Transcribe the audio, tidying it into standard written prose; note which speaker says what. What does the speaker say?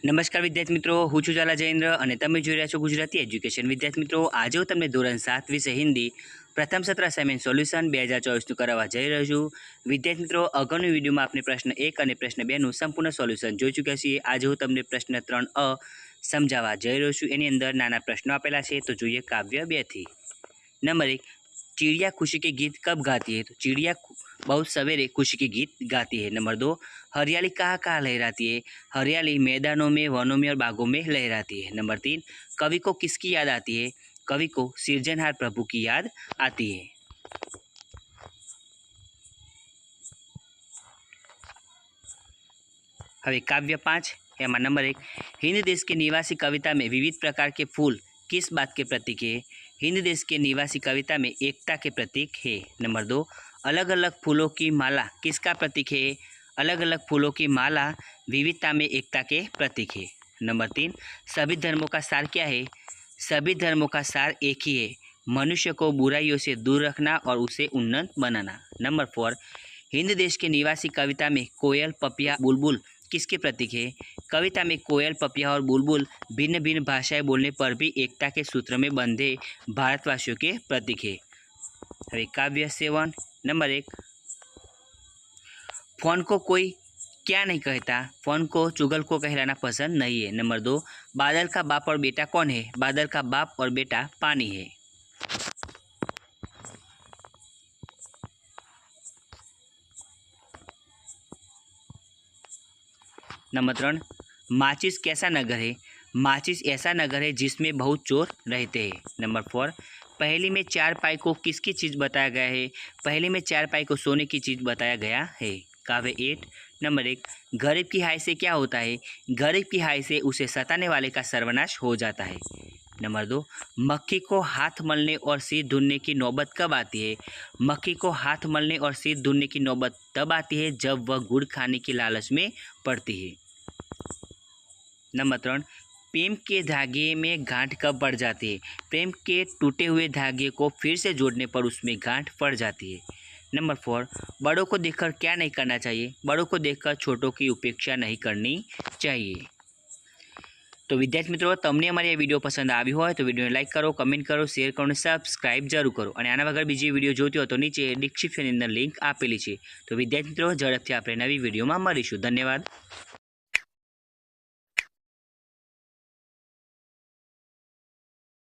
Speaker 1: નમસ્કાર વિદ્યાર્થી મિત્રો, હું છું ઝાલા જયેન્દ્ર અને તમે જોઈ રહ્યા છો ગુજરાતી એજ્યુકેશન. વિદ્યાર્થી મિત્રો, આજે હું તમને ધોરણ 7 વિષય હિન્દી પ્રથમ સત્ર અસાઇનમેન્ટ સોલ્યુશન 2024નું કરાવવા જઈ રહ્યો છું. વિદ્યાર્થી મિત્રો, અગાઉની વિડીયોમાં આપણે પ્રશ્ન 1 અને પ્રશ્ન 2નું સંપૂર્ણ સોલ્યુશન જોઈ ચૂક્યા છીએ. આજે હું તમને પ્રશ્ન 3 સમજાવવા જઈ રહ્યો છું. એની અંદર નાના પ્રશ્નો આપેલા છે, તો જોઈએ કાવ્ય 2 થી. नंबर 1, चिड़िया खुशी के गीत कब गाती है? तो चिड़िया बहुत सवेरे खुशी के गीत गाती है. नंबर 2, हरियाली कहाँ कहाँ लहराती है? हरियाली मैदानों में, वनों में और बागों में लहराती है. नंबर 3, कवि को किसकी याद आती है? कवि को सृजनहार प्रभु की याद आती है. હવે કાવ્ય 5 એમાં નંબર 1, हिंद देश के निवासी कविता में विविध प्रकार के फूल किस बात के प्रतीक है? हिंद देश के निवासी कविता में एकता के प्रतीक है. नंबर 2, अलग अलग फूलों की माला किसका प्रतीक है? अलग अलग फूलों की माला विविधता में एकता के प्रतीक है. नंबर 3, सभी धर्मों का सार क्या है? सभी धर्मों का सार एक ही है, मनुष्य को बुराइयों से दूर रखना और उसे उन्नत बनाना. नंबर 4, हिंद देश के निवासी कविता में कोयल, पपिया, बुलबुल किसके प्रतीक है? कविता में कोयल, पपिया और बुलबुल भिन्न भिन्न भाषाएं बोलने पर भी एकता के सूत्र में बंधे भारतवासियों के प्रतीक है. अभी काव्य 7 नंबर 1, फोन को कोई क्या नहीं कहता? फोन को चुगल को कहलाना पसंद नहीं है. नंबर 2, बादल का बाप और बेटा कौन है? बादल का बाप और बेटा पानी है. नंबर 3, माचिस कैसा नगर है? माचिस ऐसा नगर है जिसमें बहुत चोर रहते हैं. नंबर 4, पहेली में 4 पाई को किसकी चीज़ बताया गया है? पहेली में 4 पाई को सोने की चीज़ बताया गया है. काव्य 8 नंबर 1, गरीब की हाय से क्या होता है? गरीब की हाय से उसे सताने वाले का सर्वनाश हो जाता है. नंबर 2, मक्खी को हाथ मलने और सिर धुलने की नौबत कब आती है? मक्खी को हाथ मलने और सिर धुलने की नौबत तब आती है जब वह गुड़ खाने की लालच में पड़ती है. नंबर 3, प्रेम के धागे में गांठ कब पड़ जाती है? प्रेम के टूटे हुए धागे को फिर से जोड़ने पर उसमें गांठ पड़ जाती है. नंबर 4, बड़ों को देखकर क्या नहीं करना चाहिए? बड़ों को देखकर छोटों की उपेक्षा नहीं करनी चाहिए. तो विद्यार्थी मित्रों, तमने अमारी आ विडियो पसंद आव्यो होय तो विडियोने लाइक करो, कमेंट करो, शेर करो और सब्सक्राइब जरूर करो. और आना वगर बीजी विडियो जोती हो तो नीचे डिस्क्रिप्शन अंदर लिंक आपेली है. तो विद्यार्थी मित्रों, झड़पथी आपणे नवी विडियोमां मळीशुं. धन्यवाद.